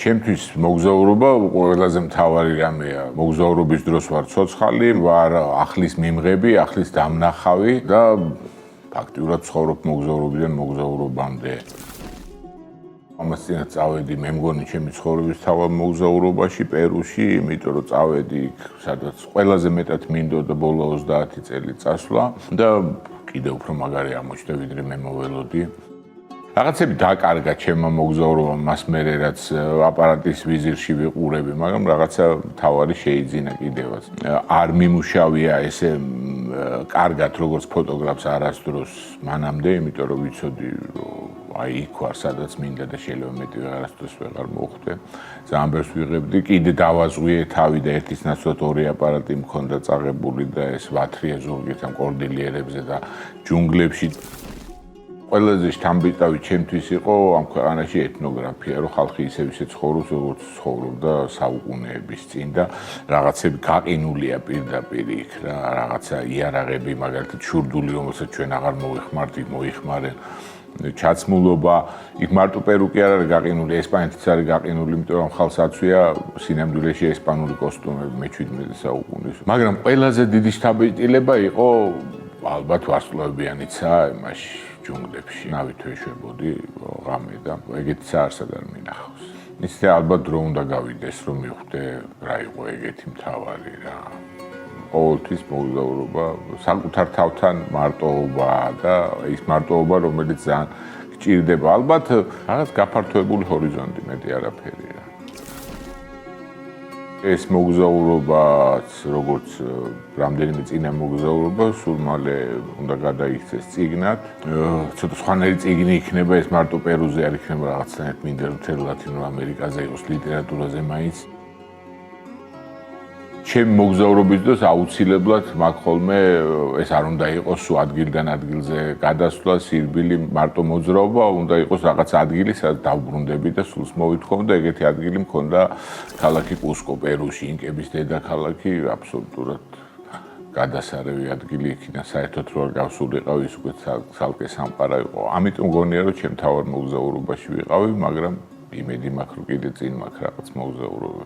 ჩემთვის მოგზაურობა ყველაზე მთავარი რამეა. მოგზაურობის დროს ვარ ცოცხალი, ვარ ახლის მიმღები, ახლის დამნახავი და ფაქტიურად ცხოვრობ მოგზაურობიდან მოგზაურობამდე. ამას წინათ წავედი, მე მგონი ჩემი ცხოვრების თავად მოგზაურობაში, პერუში, იმიტომ რომ წავედი იქ, სადაც ყველაზე მეტად მინდოდა ბოლო 30 წელი წასვლა და კიდევ უფრო მაგარი აღმოჩნდა, ვიდრე მე მოველოდი. რაღაცები დაკარგა ჩემმა მოგზაურობამ, მას მერე რაც აპარატის ვიზირში ვიყურები, მაგრამ რაღაცა თავარი შეიძინა კიდევაც. არ მიმუშავია ესე კარგად როგორც ფოტოგრაფს არასდროს მანამდე, იმიტომ რომ ვიცოდი აი იქ ვარ, სადაც მინდა და შეიძლება მეტი არასდროს ვეღარ მოხვდე. ძალიან ბევრს ვიღებდი, კიდე დავაზღვიე თავი და ერთის ნაცვლად ორი აპარატი მქონდა წაღებული და ეს ვათრია ზურგით ამ კორდილიერებზე და ჯუნგლებში. ყველაზე შთამბეჭდავი ჩემთვის იყო ამ ქვეყანაში ეთნოგრაფია, რომ ხალხი ისევ ისე ცხოვრობს, როგორც ცხოვრობდა საუკუნეების წინ და რაღაცები გაყინულია პირდაპირ იქ რა, რაღაცა იარაღები, მაგალითად შურდული, რომელსაც ჩვენ აღარ მოიხმართ, იქ მოიხმარენ. ჩაცმულობა, იქ მარტო პერუ კი არ არის გაყინული, ესპანეთიც არის გაყინული, იმიტომ რომ ხალხს აცვია სინამდვილეში ესპანური კოსტუმები მე-17 საუკუნის. მაგრამ ყველაზე დიდი შთაბეჭდილება იყო ალბათ ვარსკვლავებიანიცა იმაში ჯუნგლებში. ნავით ვეშვებოდი ღამე და ეგეთი საარსად არ მინახავს. ისე ალბათ დრო უნდა გავიდეს, რომ მივხვდე რა იყო ეგეთი მთავარი რა. ყოველთვის მოგზაურობა საკუთარ თავთან მარტოობაა და ის მარტოობა, რომელიც ძალიან გჭირდება. ალბათ რაღაც გაფართოებული ჰორიზონტი, მეტი არაფერი რა. ეს მოგზაურობაც, როგორც რამდენიმე წინა მოგზაურობა, სულ მალე უნდა გადაიქცეს წიგნად. ცოტა სხვანაირი წიგნი იქნება, ეს მარტო პერუზე არ იქნება რაღაცნაირად, მინდა რომ მთელ ლათინურ ამერიკაზე იყოს ლიტერატურაზე მაინც. ჩემი მოგზაურობის დროს აუცილებლად მაგ ხოლმე ეს არ უნდა იყოს სულ ადგილიდან ადგილზე გადასვლა, სირბილი, მარტო მოძრაობა, უნდა იყოს რაღაც ადგილი, სადაც დავბრუნდები და სულს მოვითხოვ და ეგეთი ადგილი მქონდა ქალაქი კუსკო, პერუში, ინკების დედაქალაქი, აბსოლუტურად გადასარევი ადგილი იქიდან საერთოდ რო არ გავსულიყავ, ის უკვე ცალკე სამყარო იყო. ამიტომ მგონია რომ ჩემ თავარ მოგზაურობაში ვიყავი, მაგრამ იმედი მაქვს რომ კიდე წინ მაქვს რაღაც მოგზაურობა.